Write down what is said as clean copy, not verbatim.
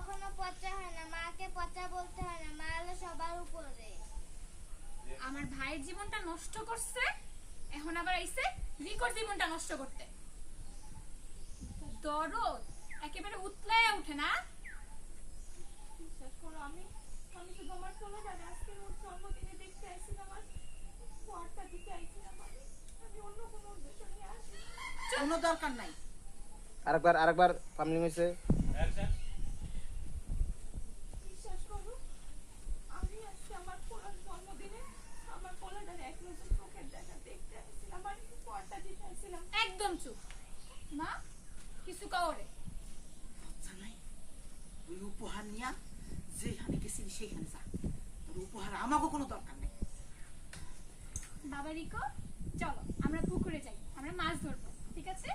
কখনো পচা হয় না, মাকে পচা বলতে হয় না, মা হলো সবার উপরে। আমার ভাইয়ের জীবনটা নষ্ট করছে, এখন আবার আইছে রিকোর জীবনটা নষ্ট করতে। দরদ একেবারে উতলায় ওঠে না। বিশ্বাস করো, আমি আমি শুধু আমার পোলাটাকে আজকে ওর জন্মদিনে দেখতে আইছিলাম, আর কোয়ারটা দিতে আইছিলাম। আমি অন্য কোনো উদ্দেশ্য নিয়ে আসি। কোনো দরকার নাই। আরেকবার ফার্মিং হয়েছে। বিশ্বাস করো, আমি আজকে আমার পোলার জন্মদিনে আমার পোলাটার এক নজর চোখের দেখা দেখতে আইছিলাম, আর কোয়ারটা দিতে আইছিলাম। একদম চুপ মা, কিছু কাওরে আচ্ছা নাই, ওই উপহার নিয়া যেখানে গেছিলি সেইখানে যা। তোর উপহার আমাকে কোনো দরকার নেই। বাবা রিকো, চলো আমরা পুকুরে যাই, আমরা মাছ ধরবো, ঠিক আছে?